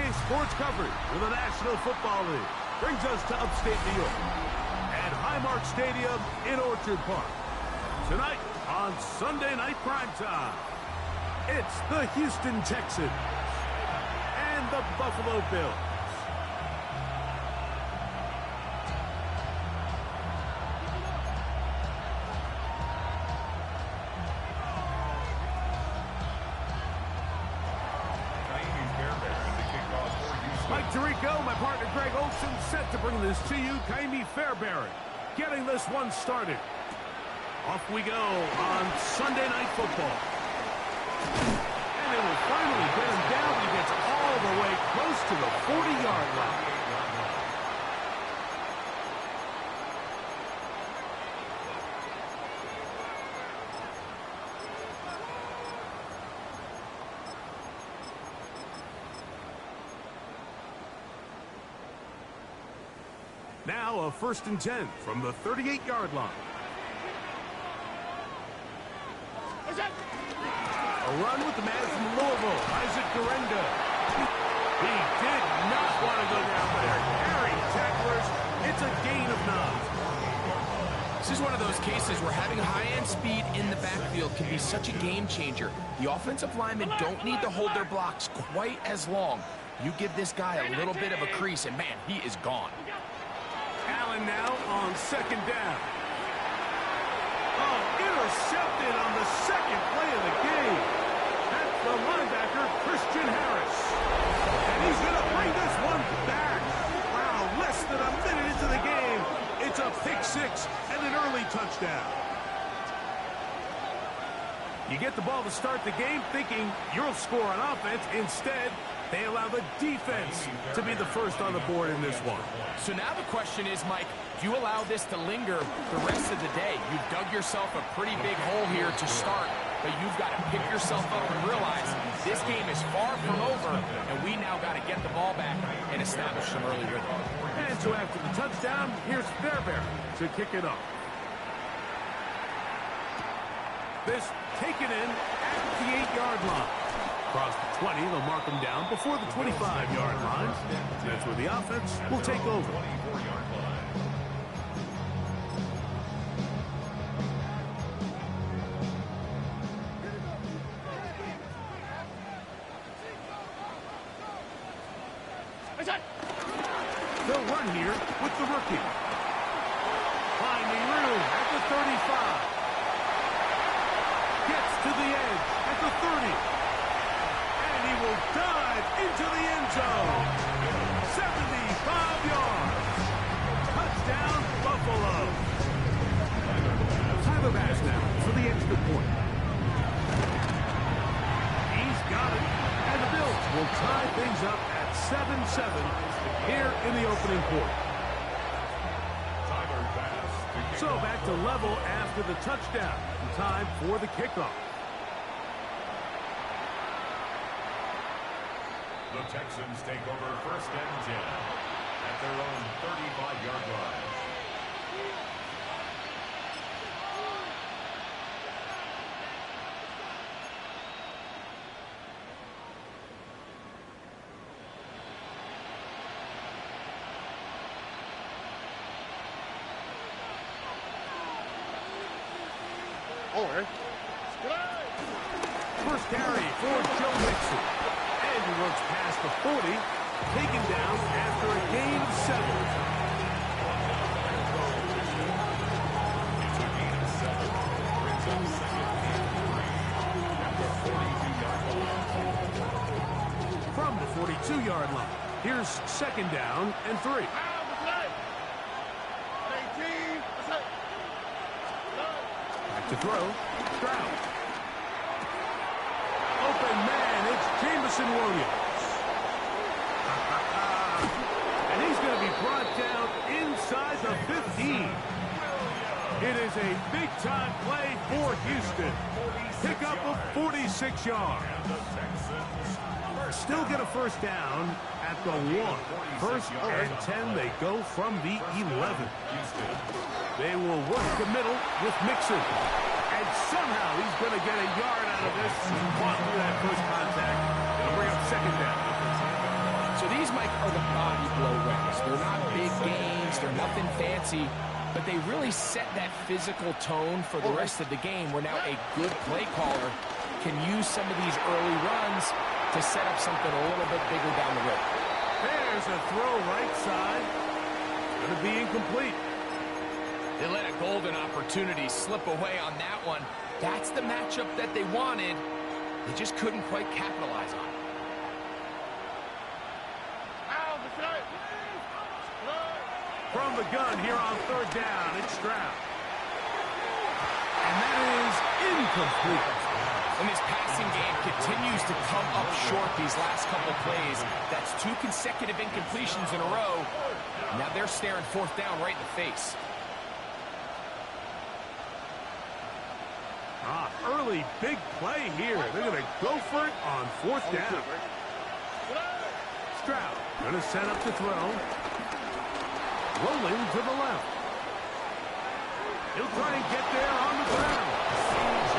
Friday sports coverage with the National Football League brings us to upstate New York at Highmark Stadium in Orchard Park. Tonight on Sunday Night Primetime, it's the Houston Texans and the Buffalo Bills. Mike Tirico, my partner Greg Olson, set to bring this to you. Kaimi Fairbairn getting this one started. Off we go on Sunday Night Football. And it will finally get him down. He gets all the way close to the 40-yard line. Now a 1st and 10 from the 38-yard line. A run with the man from Louisville, Isaac Garenda. He did not want to go down there. Carrying tacklers. It's a gain of 9. This is one of those cases where having high-end speed in the backfield can be such a game changer. The offensive linemen don't need to hold their blocks quite as long. You give this guy a little bit of a crease, and man, he is gone. Allen now on 2nd down. Oh, intercepted on the 2nd play of the game. That's the linebacker, Christian Harris. And he's going to bring this one back. Wow, less than a minute into the game. It's a pick 6 and an early touchdown. You get the ball to start the game thinking you'll score on offense. Instead, they allow the defense to be the first on the board in this one. So now the question is, Mike, do you allow this to linger the rest of the day? You've dug yourself a pretty big hole here to start, but you've got to pick yourself up and realize this game is far from over, and we now got to get the ball back and establish some early rhythm. And so after the touchdown, here's Fairbairn to kick it off. This taken in at the 8-yard line. Across the 20, they'll mark them down before the 25-yard line. That's where the offense will take over. They'll run here with the rookie. Finding room at the 35. Gets to the edge at the 30. And he will dive into the end zone. 75 yards. Touchdown, Buffalo. Tyler Bass now for the extra point. He's got it. And the Bills will tie things up at 7-7 here in the opening quarter. So back to level after the touchdown. Time for the kickoff. The Texans take over 1st and 10 at their own 35-yard line. First carry for Joe Mixon. And he works past the 40, taken down after a gain of 7. It's a gain of 7. Brings up 2nd and 3 at the 42-yard line. From the 42-yard line, here's 2nd down and 3. Back to throw. Stroud. Open man, it's Jameson Williams. And he's going to be brought down inside the 15. It is a big-time play for Houston. Pick up of 46 yards. Still get a 1st down at the 1. 1st and 10, they go from the 11. They will work the middle with Mixon. And somehow he's going to get a yard out of this. Caught through that first contact. It'll bring up 2nd down. So are the body blow rounds. They're not big games. They're nothing fancy. But they really set that physical tone for the rest of the game where now a good play caller can use some of these early runs to set up something a little bit bigger down the road. There's a throw right side. Going to be incomplete. They let a golden opportunity slip away on that one. That's the matchup that they wanted. They just couldn't quite capitalize on it. From the gun here on third down, it's Stroud. And that is incomplete. And this passing game continues to come up short these last couple plays. That's 2 consecutive incompletions in a row. Now they're staring fourth down right in the face. Early big play here. They're going to go for it on fourth down. Stroud going to set up the throw. Rolling to the left. He'll try and get there on the ground.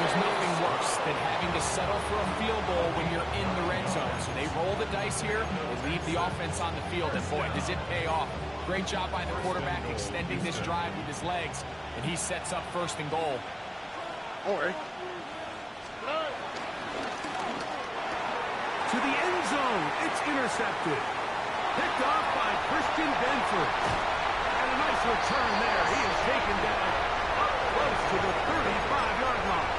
There's nothing worse than having to settle for a field goal when you're in the red zone. So they roll the dice here. They leave the offense on the field. And boy, does it pay off. Great job by the quarterback extending this drive with his legs. And he sets up first and goal. To the end zone. It's intercepted. Picked off by Christian Benford. And a nice return there. He is taken down up close to the 35-yard line.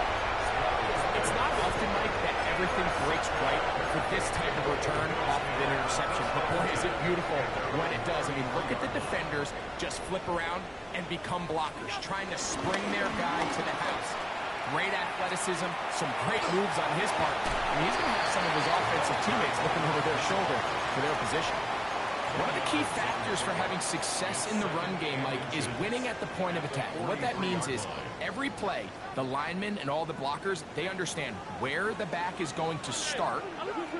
It's not often, Mike, that everything breaks right for this type of return off of an interception. But boy, is it beautiful when it does. I mean, look at the defenders just flip around and become blockers, trying to spring their guy to the house. Great athleticism, some great moves on his part. I mean, he's going to have some of his offensive teammates looking over their shoulder for their position. One of the key factors for having success in the run game, Mike, is winning at the point of attack. What that means is every play, the linemen and all the blockers, they understand where the back is going to start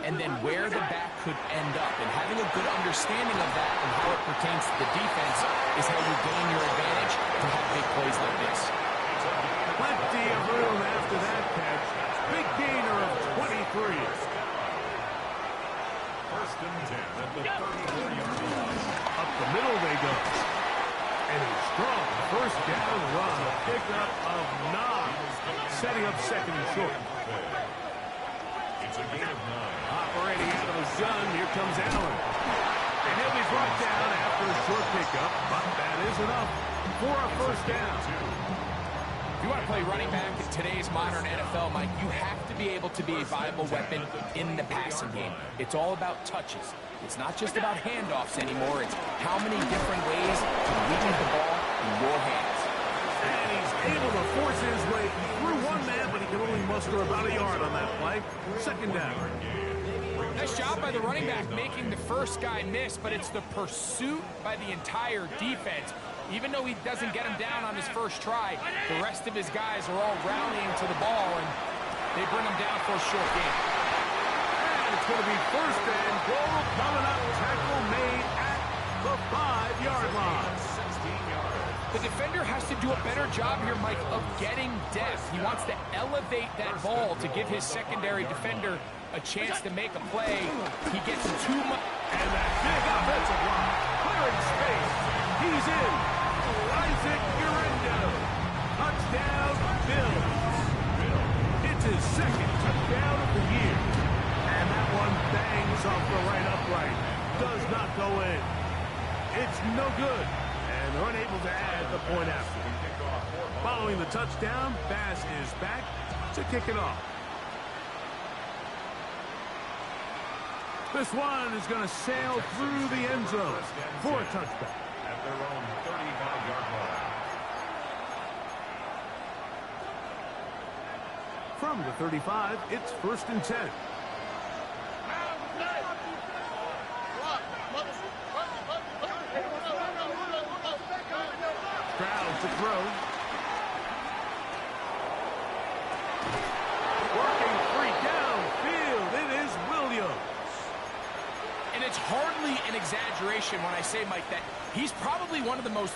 and then where the back could end up. And having a good understanding of that and how it pertains to the defense is how you gain your advantage to have big plays like this. Plenty of room after that catch. Big gainer of 23. First and 10 at the 34-yard line. Up the middle they go. And a strong first down run. A pickup of 9. Setting up second and short. It's a gain of 9. Operating out of his gun. Here comes Allen. And he'll be brought down after a short pickup. But that is enough for a first down. If you want to play running back in today's modern NFL, Mike, you have to be able to be a viable weapon in the passing game. It's all about touches. It's not just about handoffs anymore. It's how many different ways to leave the ball in your hands. And he's able to force his way through one man, but he can only muster about a yard on that play. Second down. Nice job by the running back making the first guy miss, but it's the pursuit by the entire defense. Even though he doesn't get him down on his first try, the rest of his guys are all rallying to the ball, and they bring him down for a short game. And it's going to be first and goal coming up. Tackle made at the 5-yard line. The defender has to do a better job here, Mike, of getting depth. He wants to elevate that ball to give his secondary defender a chance to make a play. He gets too much. And that big offensive line clearing space. He's in. Isaac Urendo. Touchdown, Bills. It's his second touchdown of the year. And that one bangs off the right upright. Does not go in. It's no good. And they're unable to add the point after. Following the touchdown, Bass is back to kick it off. This one is going to sail through the end zone for a touchback. At their own 35-yard line. From the 35, it's first and 10. Stroud to throw. Working free downfield. It is Williams. And it's hardly an exaggeration when I say, Mike, that he's probably one of the most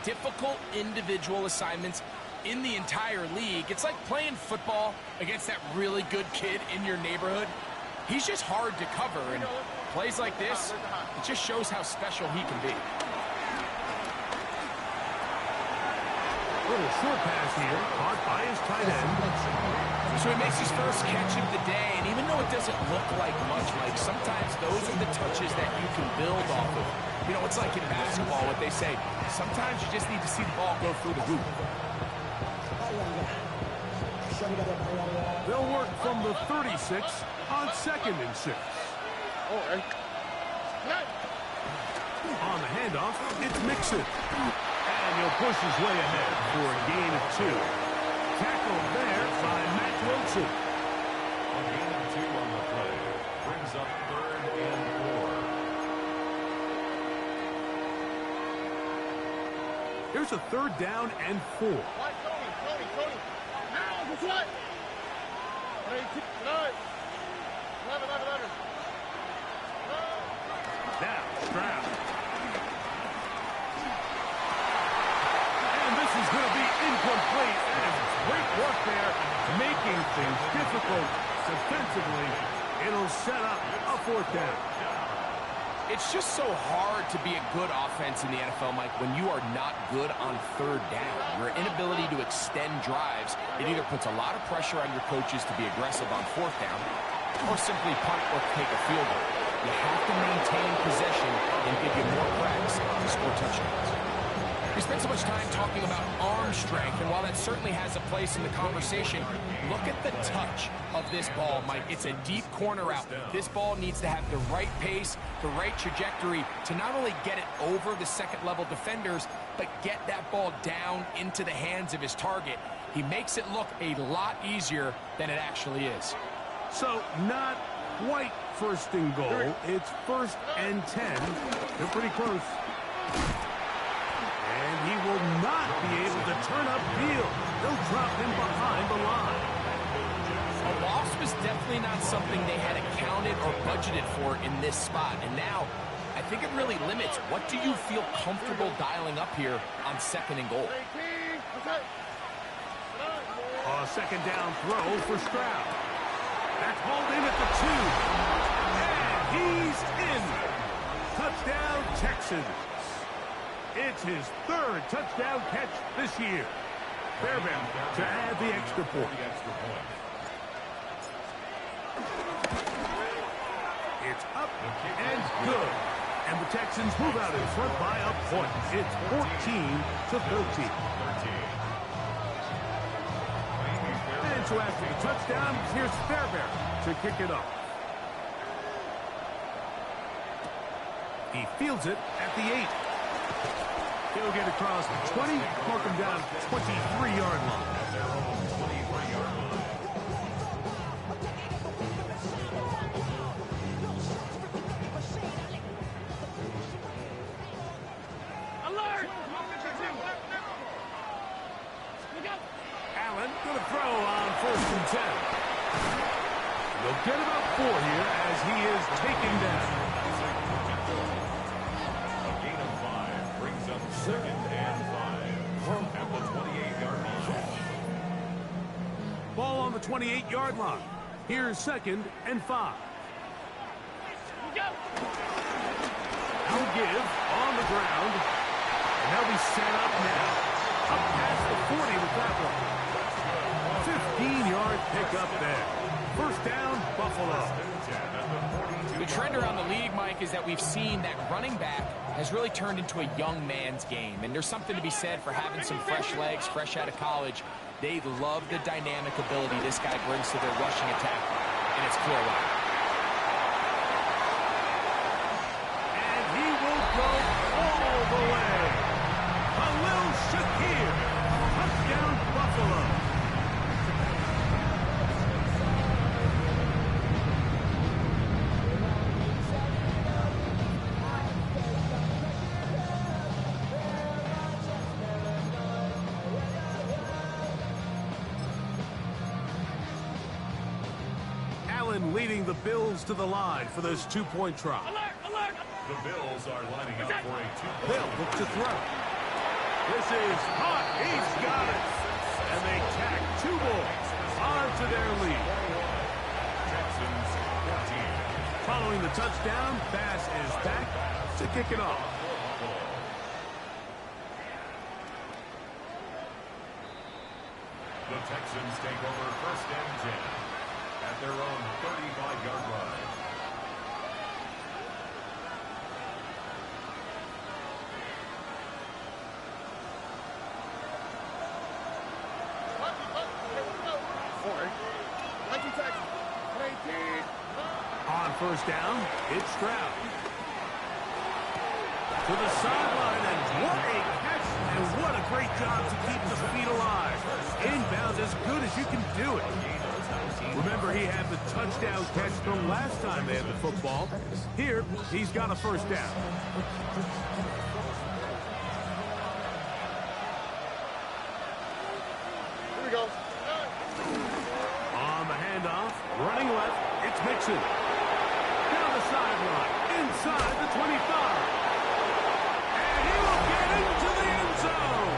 difficult individual assignments in the entire league. It's like playing football against that really good kid in your neighborhood. He's just hard to cover, and plays like this, it just shows how special he can be. Little short pass here, caught by his tight end. So he makes his first catch of the day, and even though it doesn't look like much, like sometimes those are the touches that you can build off of. You know, it's like in basketball, what they say, sometimes you just need to see the ball go through the hoop. They'll work from the 36 on 2nd and 6. On the handoff, it's Mixon. And he'll push his way ahead for a gain of 2. Tackled there by Matt Wilson. A gain of 2 on the play. Brings up 3rd and 4. Here's a 3rd down and 4. Tony. Now, what's what? Now, Stroud. And this is going to be incomplete. And great work there, making things difficult defensively. It'll set up a 4th down. It's just so hard to be a good offense in the NFL, Mike, when you are not good on 3rd down. Your inability to extend drives, it either puts a lot of pressure on your coaches to be aggressive on 4th down or simply punt or take a field goal. You have to maintain possession and give you more cracks to score touchdowns. We spent so much time talking about arm strength, and while that certainly has a place in the conversation, look at the touch of this ball, Mike. It's a deep corner route. This ball needs to have the right pace, the right trajectory to not only get it over the second-level defenders, but get that ball down into the hands of his target. He makes it look a lot easier than it actually is. So, not quite 1st and goal. It's 1st and 10. They're pretty close. And he will not be able to turn upfield. They'll drop him behind the line. A loss was definitely not something they had accounted or budgeted for in this spot. And now, I think it really limits what do you feel comfortable dialing up here on 2nd and goal. A 2nd down throw for Stroud. That's hauled in at the 2. And he's in. Touchdown, Texans. It's his 3rd touchdown catch this year. Fairbairn to add the extra point. It's up and good. And the Texans move out in front by a point. It's 14-13. And so after the touchdown, here's Fairbairn to kick it off. He fields it at the 8. He'll get across the 20, mark him down 23-yard line. Alert! Allen going to throw on 1st and 10. They'll get about 4 here as he is taken down. 2nd and 5 at the 28-yard line. Ball on the 28-yard line. Here's 2nd and 5. They'll give on the ground. And they'll be set up now. Up past the 40 with that one. 15-yard pickup there. 1st down, Buffalo. The trend around the league, Mike, is that we've seen that running back has really turned into a young man's game. And there's something to be said for having some fresh legs, fresh out of college. They love the dynamic ability this guy brings to their rushing attack. And it's clear why. And he will go all the way. Khalil Shakir. Touchdown, Buffalo. Leading the Bills to the line for this 2-point try. The Bills are lining up for a 2-point. Hill looks to throw. This is hot. He's got it. And they tack 2 more onto their lead. Texans 14. Following the touchdown, pass is back to kick it off. The Texans take over first and 10 at their own 35-yard line. On first down, it's Stroud. To the sideline, and what a catch, and what a great job to keep the feet alive. Inbounds as good as you can do it. Remember, he had the touchdown catch the last time they had the football. Here, he's got a first down. Here we go. On the handoff, running left, it's Mixon. Down the sideline, inside the 25. And he will get into the end zone.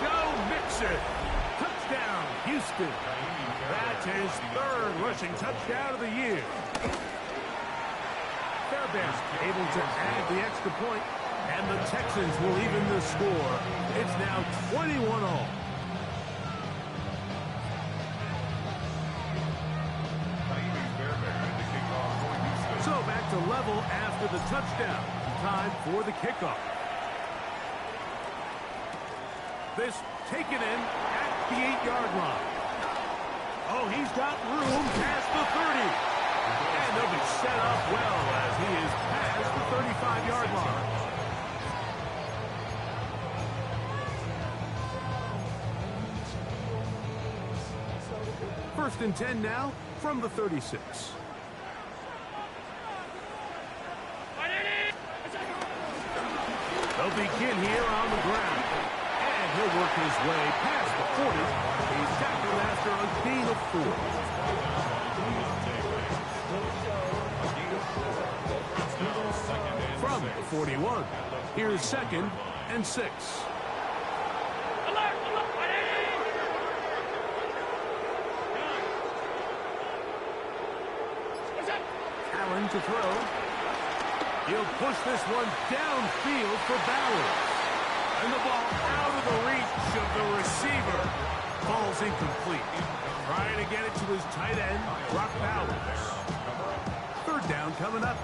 Joe Mixon. Touchdown, Houston. That's his third rushing touchdown of the year. Fairbairn able to add the extra point, and the Texans will even the score. It's now 21-all. So back to level after the touchdown. Time for the kickoff. This taken in at the 8-yard line. Oh, he's got room past the 30. And they'll be set up well as he is past the 35-yard line. First and 10 now from the 36. They'll begin here on the ground. And he'll work his way past the 40. He's tackled after a gain of 4. From the 41, here's second and 6. Allen to throw. He'll push this one downfield for Bowers. And the ball out of the reach of the receiver. Falls incomplete. Trying to get it to his tight end, Brock Bowers. Third down coming up.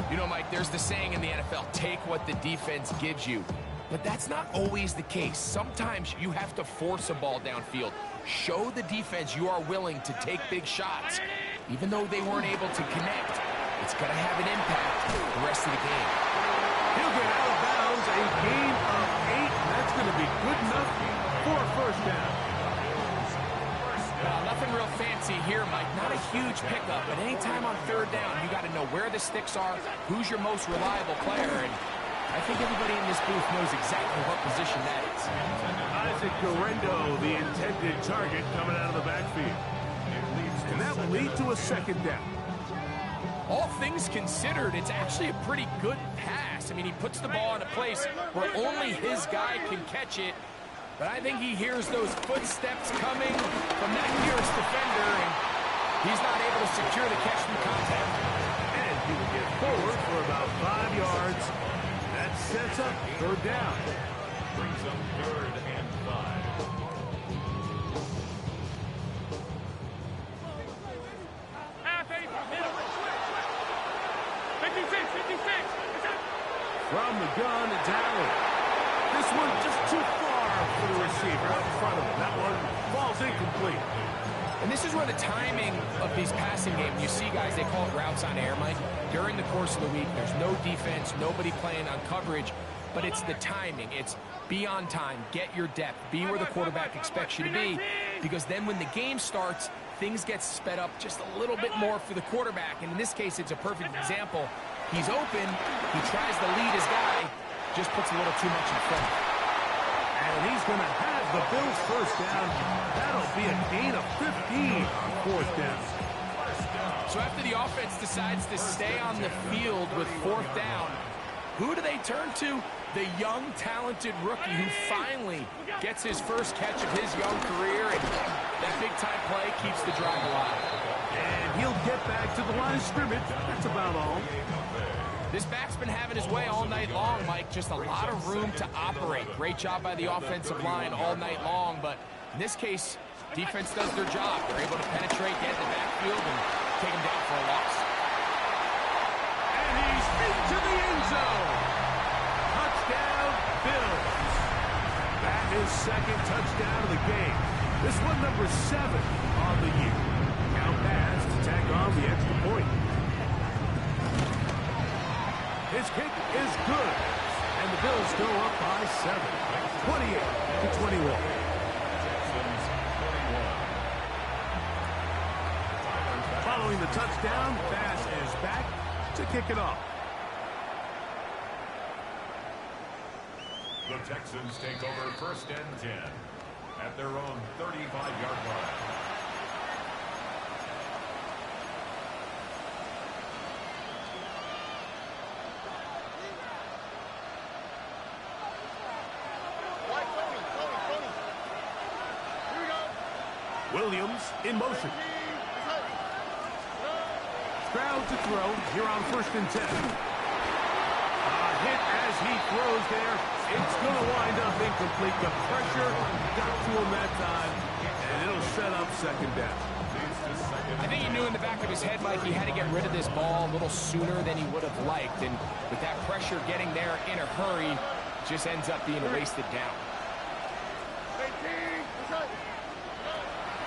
You know, Mike, there's the saying in the NFL, take what the defense gives you. But that's not always the case. Sometimes you have to force a ball downfield. Show the defense you are willing to take big shots. Even though they weren't able to connect, it's going to have an impact the rest of the game. He'll get out of bounds, a gain of 8. That's going to be good enough for a first down. Nothing real fancy here, Mike. Not a huge pickup, but anytime on third down, you got to know where the sticks are, who's your most reliable player, and I think everybody in this booth knows exactly what position that is. Isaac Guerrero, the intended target, coming out of the backfield. And that will lead to a second down. All things considered, it's actually a pretty good pass. I mean, he puts the ball in a place where only his guy can catch it. But I think he hears those footsteps coming from that nearest defender, and he's not able to secure the catch from contact. And he will get forward for about 5 yards. That sets up third down. Brings up third and 5. From the gun, it's Allen. This one just too far for the receiver out in front of him. That one falls incomplete. And this is where the timing of these passing games, you see guys, they call it routes on air, Mike. During the course of the week, there's no defense, nobody playing on coverage, but it's the timing. It's be on time, get your depth, be where the quarterback expects you to be, because then when the game starts, things get sped up just a little bit more for the quarterback. And in this case, it's a perfect example. He's open, he tries to lead his guy, just puts a little too much in front. And he's going to have the Bills first down. That'll be a gain of 15 on fourth down. So after the offense decides to stay on the field with fourth down, who do they turn to? The young, talented rookie who finally gets his first catch of his young career, and that big-time play keeps the drive alive. And and he'll get back to the line of scrimmage. That's about all. This back's been having his way all night long, Mike. Just a lot of room to operate. Great job by the offensive line all night long, but in this case, defense does their job. They're able to penetrate, get in the backfield, and take him down for a loss. And he's into the end zone. Touchdown, Bills. That is second touchdown of the game. This one number 7 on the year. Now pass to tack on the extra point. His kick is good. And the Bills go up by 7. 28-21. Following the touchdown, Bass is back to kick it off. The Texans take over first and 10 at their own 35-yard line. Williams in motion. Stroud to throw here on first and 10. Hit as he throws there. It's going to wind up incomplete. The pressure got to him that time, and it'll set up second down. I think he knew in the back of his head, Mike, he had to get rid of this ball a little sooner than he would have liked. And with that pressure getting there in a hurry, it just ends up being a wasted down.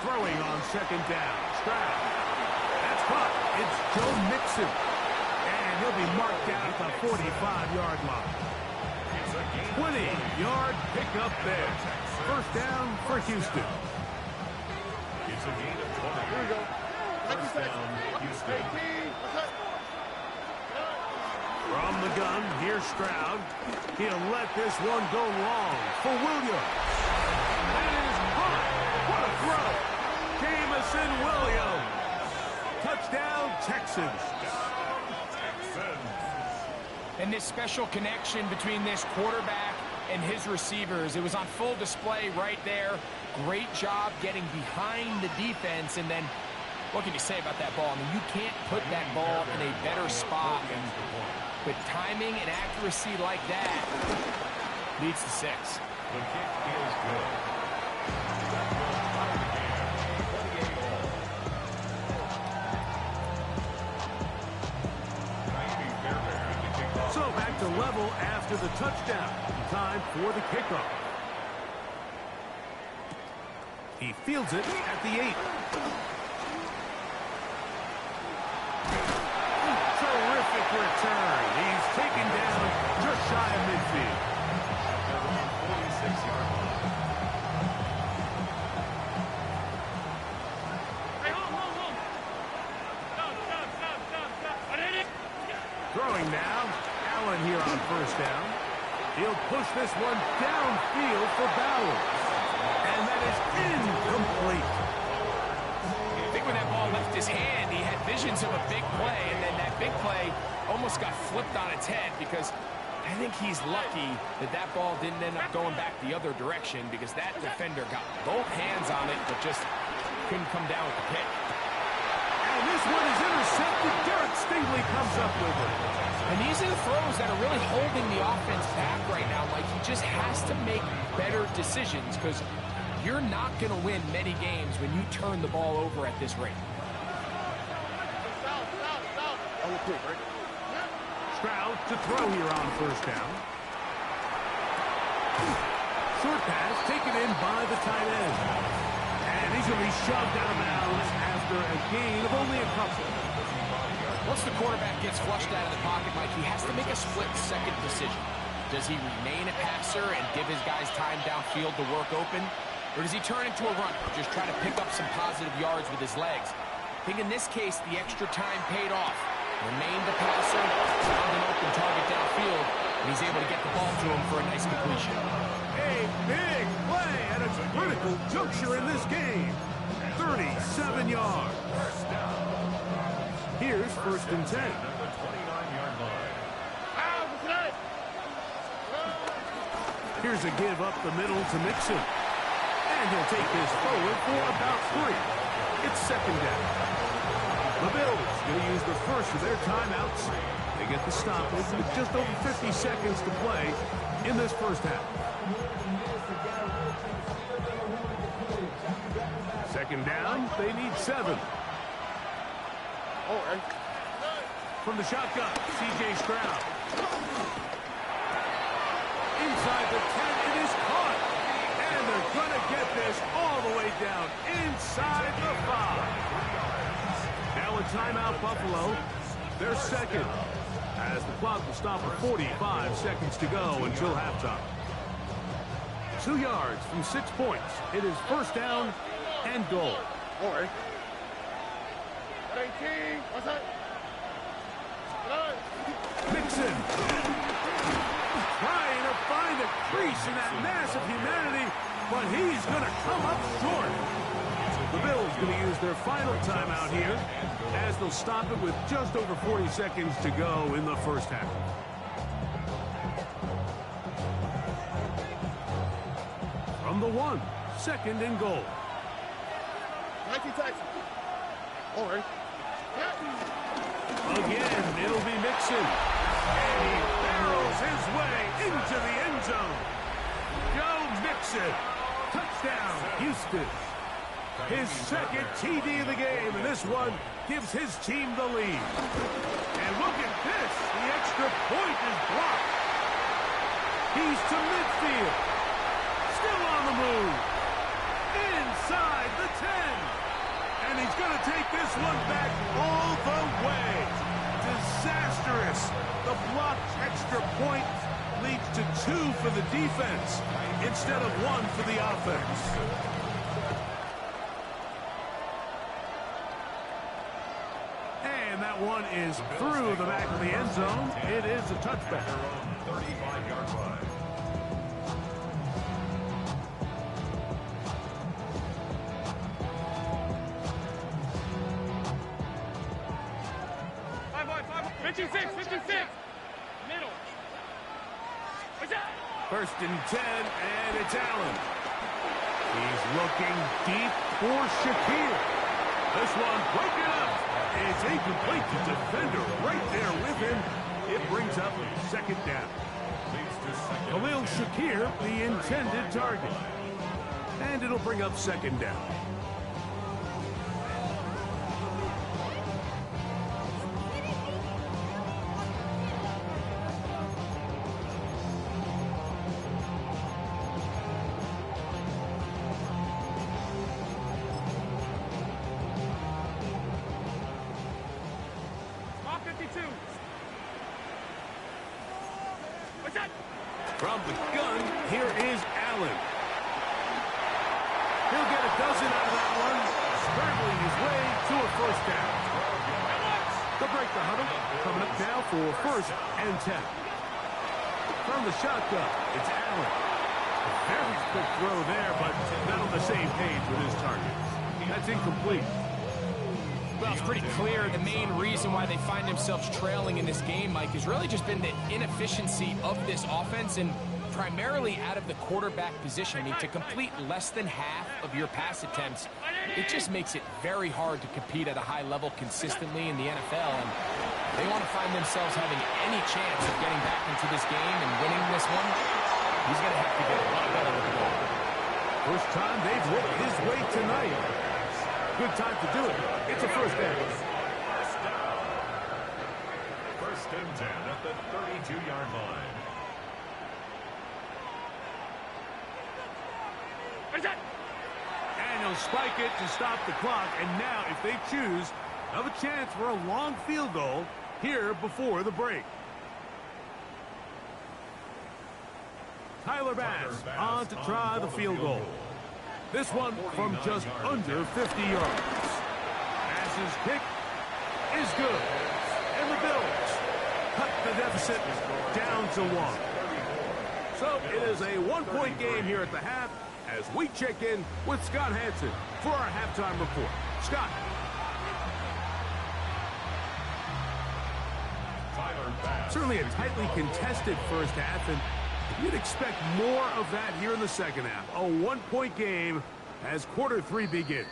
Throwing on second down. Stroud. That's caught. It's Joe Mixon. And he'll be marked down at the 45-yard line. 20-yard pickup there. First down for Houston. It's a gain of 20. Here we go. First down, Houston. From the gun, here's Stroud. He'll let this one go long for Williams. That is hot. What a throw. Jamison Williams. Touchdown, Texans. And this special connection between this quarterback and his receivers, it was on full display right there. Great job getting behind the defense. And then, what can you say about that ball? I mean, you can't put that ball in a better spot. And with timing and accuracy like that, leads to 6. The kick is good. So back to level after the touchdown. Time for the kickoff. He fields it at the 8. Terrific return. He's taken down just shy of midfield. 46-yard line. Hey, hold. Stop. I did it. Throwing now. Allen here on first down. He'll push this one downfield for Bowers. And that is incomplete. I think when that ball left his hand, he had visions of a big play, and then that big play almost got flipped on its head because I think he's lucky that that ball didn't end up going back the other direction because that defender got both hands on it but just couldn't come down with the pick. And this one is intercepted. Derek Stingley comes up with it. And these are the throws that are really holding the offense back right now. Like, he just has to make better decisions because you're not going to win many games when you turn the ball over at this rate. Stroud to throw here on first down. Short pass taken in by the tight end. And he's going to be shoved out of bounds after a gain of only a couple. Once the quarterback gets flushed out of the pocket, Mike, he has to make a split-second decision. Does he remain a passer and give his guys time downfield to work open? Or does he turn into a runner, just try to pick up some positive yards with his legs? I think in this case, the extra time paid off. Remained the passer, found an open target downfield, and he's able to get the ball to him for a nice completion. A big play at a critical juncture in this game. 37 yards. Here's first and 10. The 29-yard line. Here's a give up the middle to Mixon. And he'll take this forward for about 3. It's second down. The Bills going to use the first of their timeouts. They get the stoppage with just over 50 seconds to play in this first half. Second down, they need 7. From the shotgun, C.J. Stroud. Inside the 10, it is caught. And they're going to get this all the way down inside the 5. Now a timeout, Buffalo. They're second, as the clock will stop at 45 seconds to go until halftime. 2 yards from 6 points. It is first down and goal. Mixon trying to find a crease in that mass of humanity, but he's going to come up short. The Bills going to use their final timeout here, as they'll stop it with just over 40 seconds to go in the first half. From the 1, second and goal. Again, it'll be Mixon. And he barrels his way into the end zone. Joe Mixon. Touchdown, Houston. His second TD of the game, and this one gives his team the lead. And look at this. The extra point is blocked. He's to midfield. Still on the move. Inside the 10. And he's going to take this one back all the way. Disastrous. The blocked extra point leads to 2 for the defense instead of 1 for the offense. And that one is through the back of the end zone. It is a touchback. 35-yard line. Middle. First and 10, and it's Allen. He's looking deep for Shakir. This one broken up. It's incomplete to defender right there with him. It brings up second down. Khalil Shakir, the intended target. And it'll bring up second down. From the gun, here is Allen. He'll get a dozen out of that one, scrambling his way to a first down. They'll break the huddle, coming up now for first and 10. From the shotgun, it's Allen. A very quick throw there, but not on the same page with his target. That's incomplete. Well, it's pretty clear the main reason why they find themselves trailing in this game, Mike, has really just been the inefficiency of this offense and primarily out of the quarterback position. I mean, to complete less than half of your pass attempts, it just makes it very hard to compete at a high level consistently in the NFL. And they want to find themselves having any chance of getting back into this game and winning this one. He's going to have to get a lot better with the ball. First time they've whipped his way tonight. Good time to do it. It's a first down. First and 10 at the 32-yard line. And he'll spike it to stop the clock. And now, if they choose, have a chance for a long field goal here before the break. Tyler Bass on to try the field goal. This one from just under 50 yards. Bass's kick is good. And the Bills cut the deficit down to 1. So it is a one-point game here at the half as we check in with Scott Hansen for our halftime report. Scott. Certainly a tightly contested first half, and you'd expect more of that here in the second half. A one-point game as quarter 3 begins.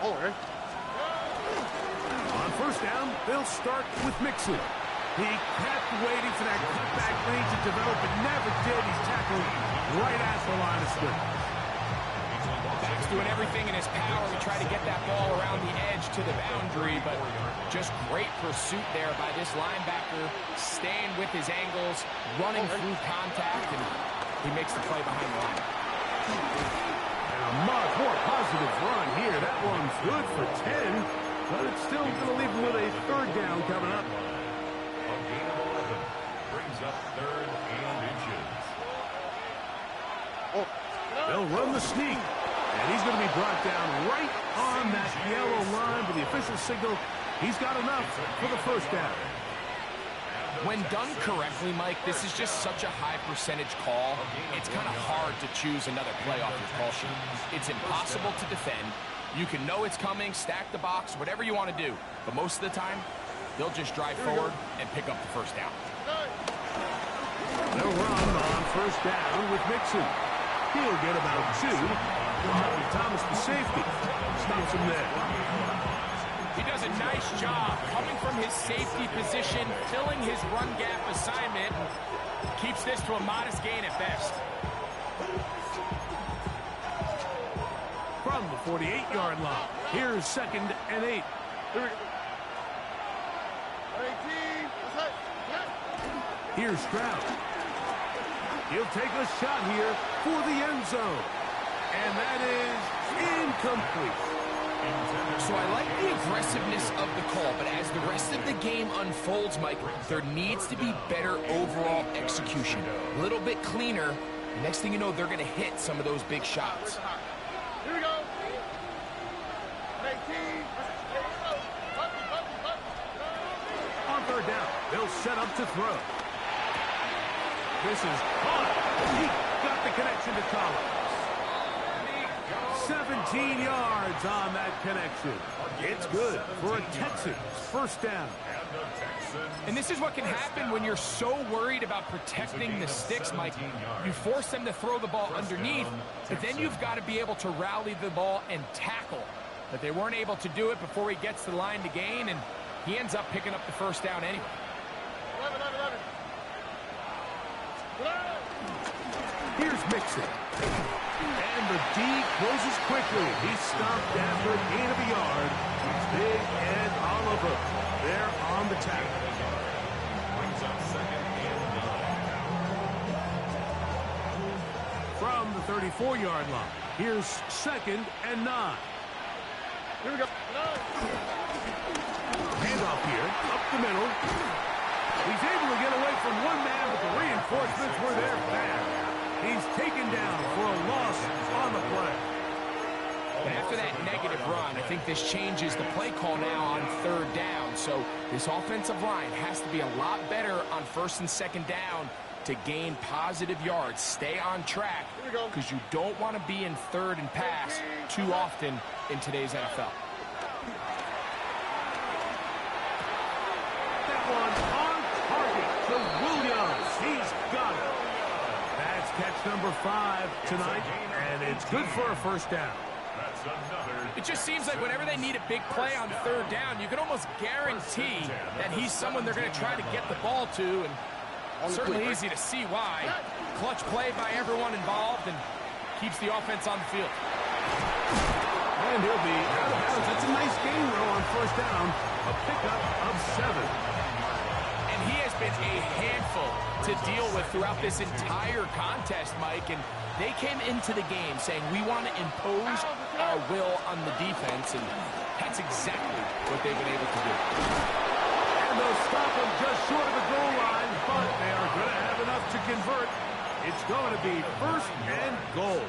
On first down, they'll start with Mixon. He kept waiting for that cutback range to develop, but never did. He's tackled right at the line of scrimmage. Back's doing everything in his power to try to get that ball around the edge to the boundary, but just great pursuit there by this linebacker, staying with his angles, running through contact, and he makes the play behind the line. And a much more positive run here. That one's good for 10, but it's still going to leave him with a third down coming up. A gain of 11 brings up 3rd and inches. They'll run the sneak. And he's going to be brought down right on that yellow line, but the official signal, he's got enough for the first down. When done correctly, Mike, this is just such a high percentage call. It's kind of hard to choose another play off your call sheet. It's impossible to defend. You can know it's coming, stack the box, whatever you want to do. But most of the time, they'll just drive forward and pick up the first down. They'll run on first down with Mixon. He'll get about 2. Thomas, the safety, stops him there. He does a nice job coming from his safety position, filling his run gap assignment, keeps this to a modest gain at best. From the 48-yard line, here's 2nd and 8. Here's Stroud. He'll take a shot here for the end zone. And that is incomplete. So I like the aggressiveness of the call, but as the rest of the game unfolds, Mike, there needs to be better overall execution. A little bit cleaner. Next thing you know, they're going to hit some of those big shots. Here we go. 18. On third down, they'll set up to throw. This is caught. He got the connection to Collins. 17 yards on that connection. It's good for a Texans first down. And this is what can happen when you're so worried about protecting the sticks, Mike. You force them to throw the ball underneath, but then you've got to be able to rally the ball and tackle. But they weren't able to do it before he gets to the line to gain, and he ends up picking up the first down anyway. Here's Mixon. And the D closes quickly. He's stopped after a gain of a yard. Big Ed Oliver there on the tackle. Brings up 2nd and 9. From the 34-yard line, here's 2nd and 9. Here we go. Handoff here, up the middle. He's able to get away from one man, but the reinforcements were there fast. He's taken down for a loss on the play. But after that negative run, I think this changes the play call now on third down. So this offensive line has to be a lot better on first and second down to gain positive yards. Stay on track because you don't want to be in third and pass too often in today's NFL. That one on target to Williams. He's got it. That's catch number 5 tonight, and it's good for a first down. That's another. It just seems like whenever they need a big play on third down, you can almost guarantee that he's someone they're going to try to get the ball to, and certainly easy to see why. Clutch play by everyone involved and keeps the offense on the field. And he'll be out of bounds. That's a nice game, though, on first down. A pickup of 7. And he has been a handful to deal with throughout this entire contest, Mike. And they came into the game saying, we want to impose our will on the defense. And that's exactly what they've been able to do. And they'll stop him just short of the goal line, but they are going to have enough to convert. It's going to be first and goal.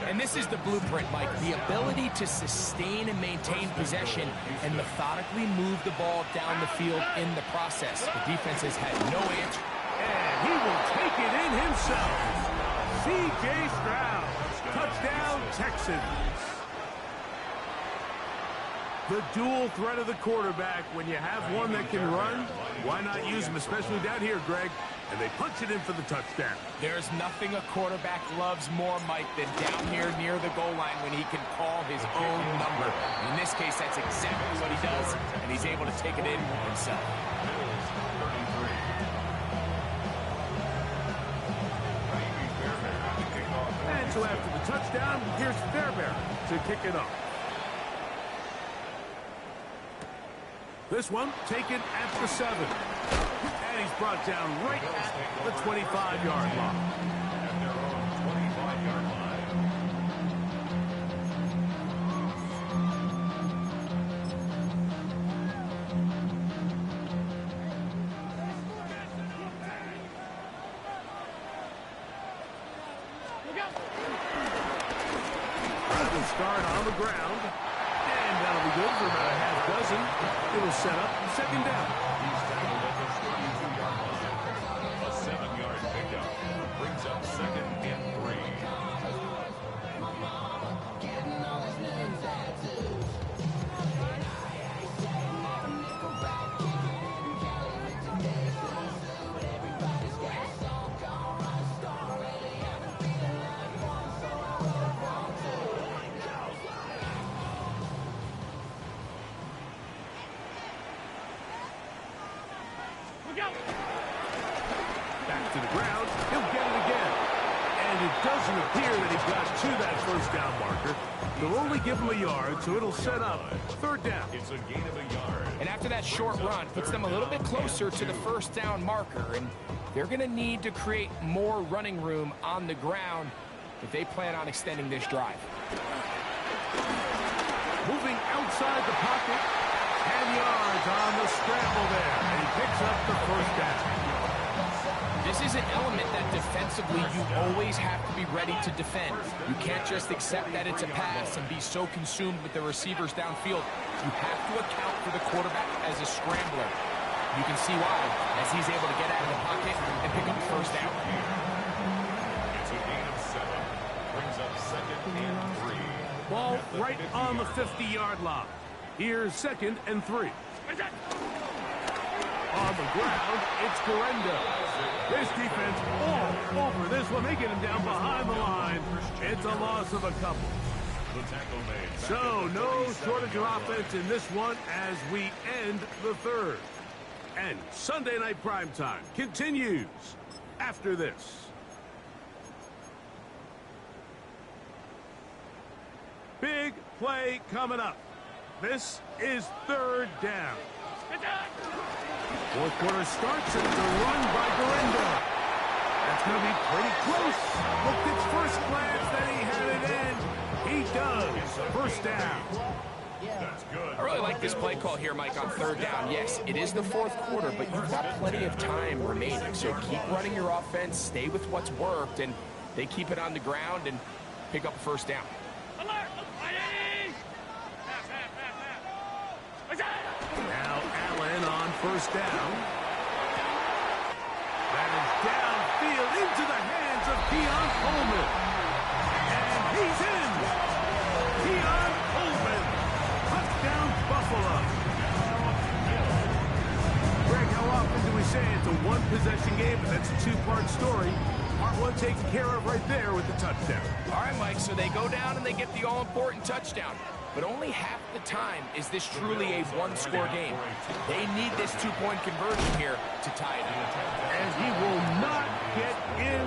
And this is the blueprint, Mike. The ability to sustain and maintain possession and methodically move the ball down the field in the process. The defense has had no answer. And he will take it in himself. C.J. Stroud. Touchdown, Texans. The dual threat of the quarterback. When you have one that can run, why not use him, especially down here, Greg? And they punch it in for the touchdown. There's nothing a quarterback loves more, Mike, than down here near the goal line when he can call his own number. In this case, that's exactly what he does, and he's able to take it in himself. And so after the touchdown, here's Fairbairn to kick it off. This one taken at the 7. And he's brought down right at the 25-yard line. At their own 25-yard line. Good start on the ground. And that'll be good for about a half dozen. It'll set up second down. He's tackled at the 32-yard line. A 7-yard pickup brings up second and 3. Back to the ground. He'll get it again. And it doesn't appear that he got to that first down marker. They'll only give him a yard, so it'll set up third down. It's a gain of a yard. And after that short run, puts them a little bit closer to the first down marker. And they're going to need to create more running room on the ground if they plan on extending this drive. Moving outside the pocket. 10 yards on the scramble there. And he picks up the first down. This is an element that defensively you always have to be ready to defend. You can't just accept that it's a pass and be so consumed with the receivers downfield. You have to account for the quarterback as a scrambler. You can see why, as he's able to get out of the pocket and pick up the first down. It's a gain of 7. Brings up second and 3. Ball right on the 50-yard line. Here's second and 3. On the ground, it's Correndo. This defense all over this one. They get him down behind the line. It's a loss of a couple. The tackle made. So no shortage of offense in this one as we end the third. And Sunday Night Primetime continues after this. Big play coming up. This is third down. Fourth quarter starts and it's a run by Correndo. That's going to be pretty close. Looked at first glance that he had it in. He does. First down. That's good. I really like this play call here, Mike, on third down. Yes, it is the fourth quarter, but you've got plenty of time remaining. So keep running your offense, stay with what's worked, and they keep it on the ground and pick up a first down. Now Allen on first down. That is downfield into the hands of Keon Coleman. And he's in. Keon Coleman. Touchdown Buffalo. Greg, how often do we say it's a one-possession game, but that's a two-part story? Part one taken care of right there with the touchdown. All right, Mike, so they go down and they get the all-important touchdown. But only half the time is this truly a one-score game. They need this two-point conversion here to tie it up. And he will not get in.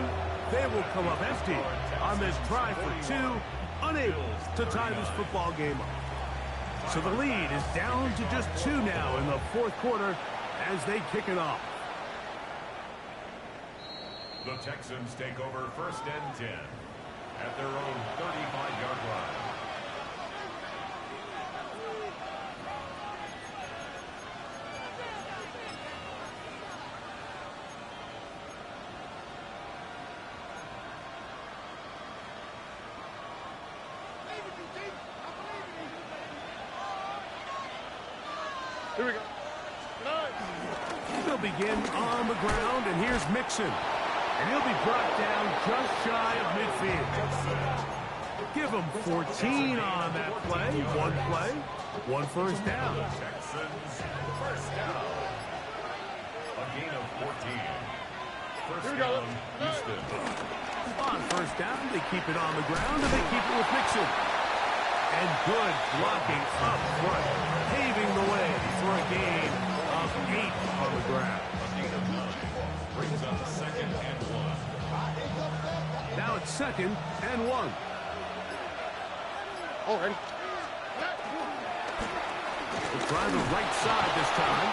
They will come up empty on this try for two, unable to tie this football game up. So the lead is down to just 2 now in the fourth quarter as they kick it off. The Texans take over first and 10 at their own 35-yard line. Here we go. They'll begin on the ground, and here's Mixon. And he'll be brought down just shy of midfield. Give him 14 on that play. One first down. Texans first down. A gain of 14. First down, Houston. On first down, they keep it on the ground, and they keep it with Mixon. And good blocking up front, paving the way for a gain of 8 on the ground. A gain of 9. Brings up second and 1. Now it's second and 1. Already. We'll try the right side this time.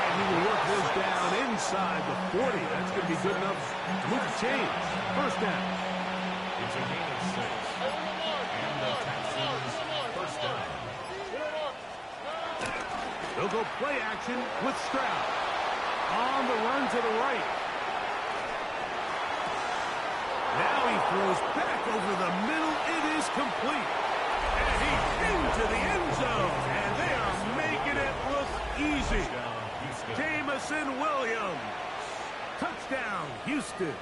And he will work this down inside the 40. That's going to be good enough to move the chains. First down. It's a gain of 6. And the Texans first down. They'll go play action with Stroud. On the run to the right. Now he throws back over the middle. It is complete. And he's into the end zone. And they are making it look easy. Jamison Williams. Touchdown, Houston.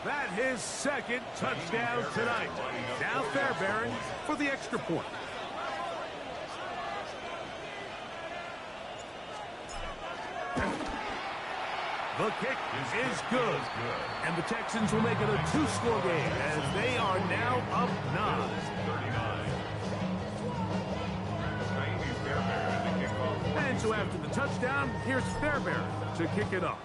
That his second touchdown tonight. Now Fairbairn for the extra point. The kick is good. And the Texans will make it a 2-score game as they are now up 9. 39. And so after the touchdown, here's Fairbairn to kick it off.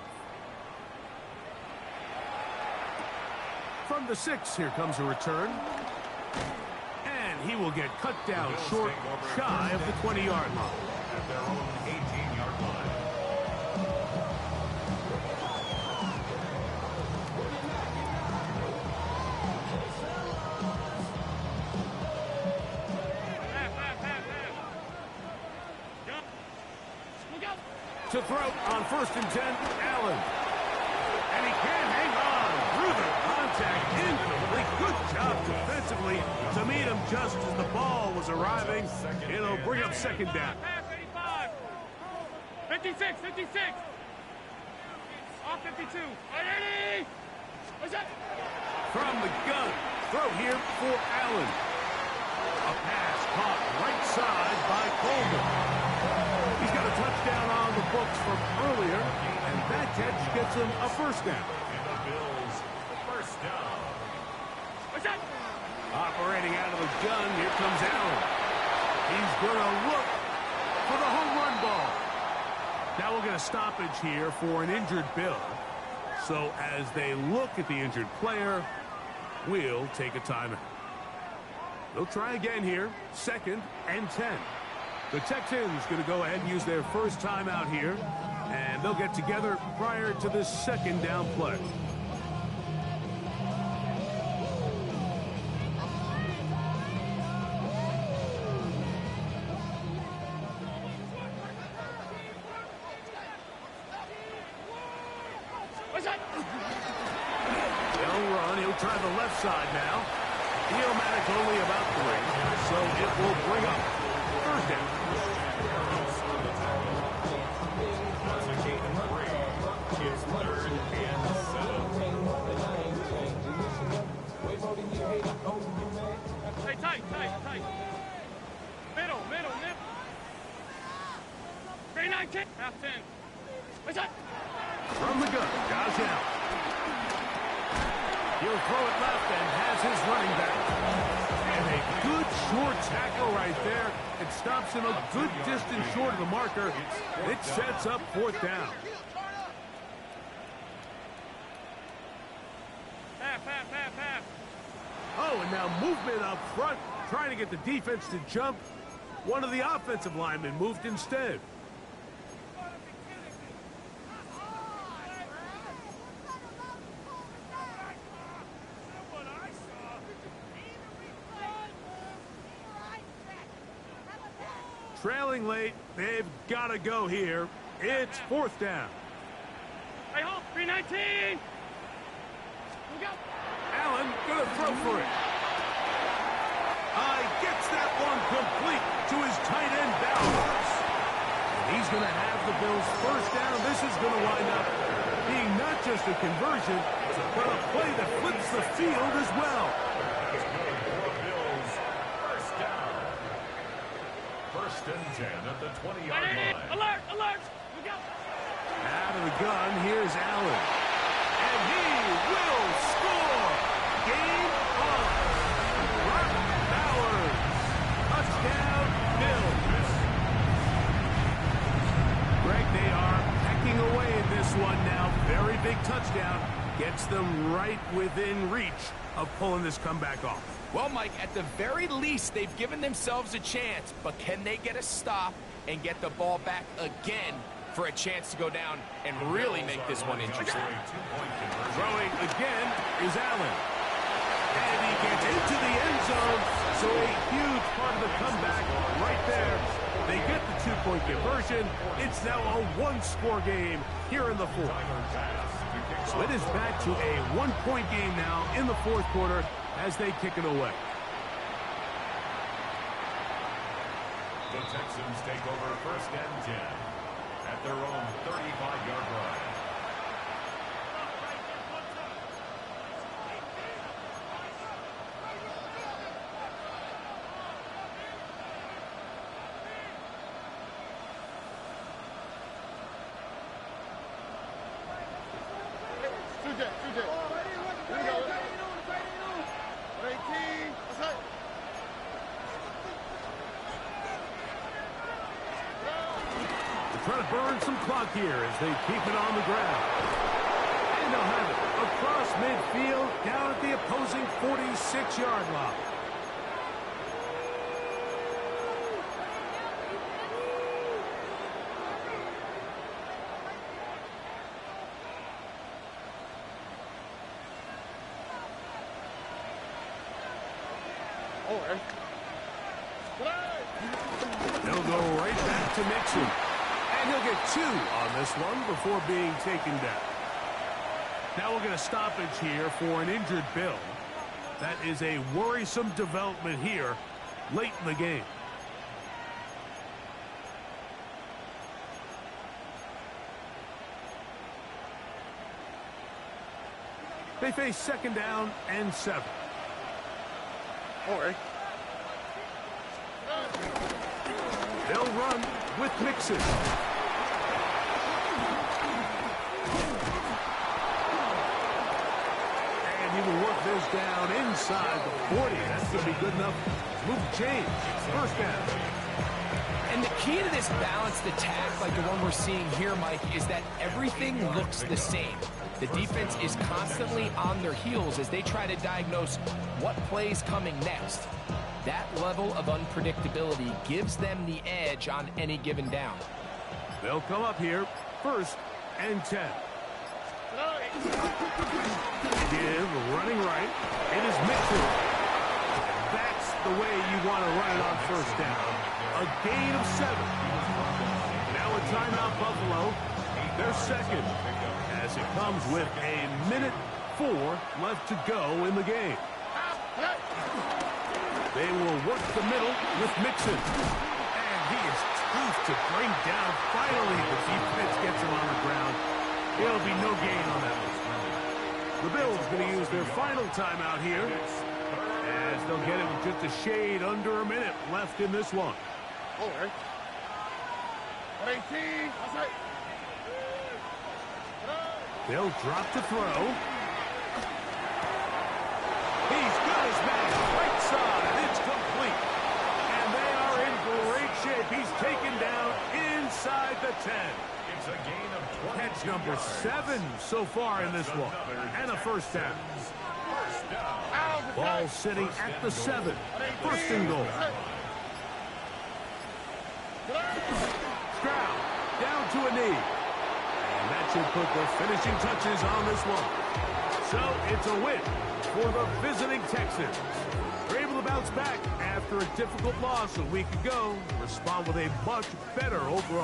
From the 6, here comes a return. And he will get cut down short, shy of the 20-yard line. At their own 18-yard line. To throw on first and 10, Allen. And he can't hang on through the contact. Incomplete. Good job defensively to meet him just as the ball was arriving. It'll bring up second down. 56, 56. Off 52. Ready? What's that? From the gun. Throw here for Allen. A pass caught right side by Coleman. He's got a touchdown on the books from earlier, and that catch gets him a first down. And the Bills first down. What's that? Operating out of the gun, here comes Allen. He's going to look for the home run ball. Now we'll get a stoppage here for an injured Bill. So as they look at the injured player, we'll take a timeout. They'll try again here, second and 10. The Texans going to go ahead and use their first timeout here, and they'll get together prior to this second down play. What's that? They'll run. He'll try the left side now. He'll manage only about 3, so it will bring up third down. That's a gain of 3. It's third and 7. Hey, tight. Middle. 39, kick. Half 10. What's that? From the gun, Josh Allen. He'll throw it left and has his running back. And a good short tackle right there. It stops him a good distance short of the marker. It sets up fourth down. Half. Oh, and now movement up front, trying to get the defense to jump. One of the offensive linemen moved instead. Trailing late, they've got to go here. It's fourth down. Hey, hold. 319. Look out. Allen gonna throw for it. Gets that one complete to his tight end Bowers. And he's gonna have the Bills first down. This is gonna wind up being not just a conversion, but a play that flips the field as well. The Bills First and 10 at the 20-yard line. Alert, alert. Look out. Out of the gun, here's Allen. And he will score. Game on. Brock Bowers. Touchdown, Bills. Greg, they are pecking away at this one now. Very big touchdown. Gets them right within reach of pulling this comeback off. Well, Mike, at the very least, they've given themselves a chance, but can they get a stop and get the ball back again for a chance to go down and really make this one interesting? Throwing again is Allen. And he gets into the end zone, so a huge part of the comeback right there. They get the two-point conversion. It's now a one-score game here in the fourth. So it is back to a one-point game now in the fourth quarter as they kick it away. The Texans take over first and 10 at their own 35-yard line. Trying to burn some clock here as they keep it on the ground. And they'll have it across midfield down at the opposing 46-yard line. They'll go right back to Mixon. And he'll get 2 on this one before being taken down. Now we're going to stoppage here for an injured Bill. That is a worrisome development here late in the game. They face second down and 7. They'll run with Mixon. He will work this down inside the 40. That's going to be good enough. Move change. First down. And the key to this balanced attack, like the one we're seeing here, Mike, is that everything looks the same. The defense is constantly on their heels as they try to diagnose what play's coming next. That level of unpredictability gives them the edge on any given down. They'll come up here. First and 10. Give running right. It is Mixon. That's the way you want to run it on first down. A gain of 7. Now a timeout, Buffalo. They're second. As it comes with a minute 4 left to go in the game. They will work the middle with Mixon. And he is tough to bring down. Finally, the defense gets him on the ground. There'll be no gain on that one. The Bills going to use their final timeout here as they'll get it with just a shade under a minute left in this one. They'll drop to throw. He's got his man right side. It's complete. And they are in great shape. He's taken down inside the 10. It's a gain of 20. Catch number 7 so far in this one. And a first down. Ball sitting at the 7. First and goal. Stroud down to a knee. And that should put the finishing touches on this one. So it's a win for the visiting Texans. They're able to bounce back after a difficult loss a week ago. Respond with a much better overall.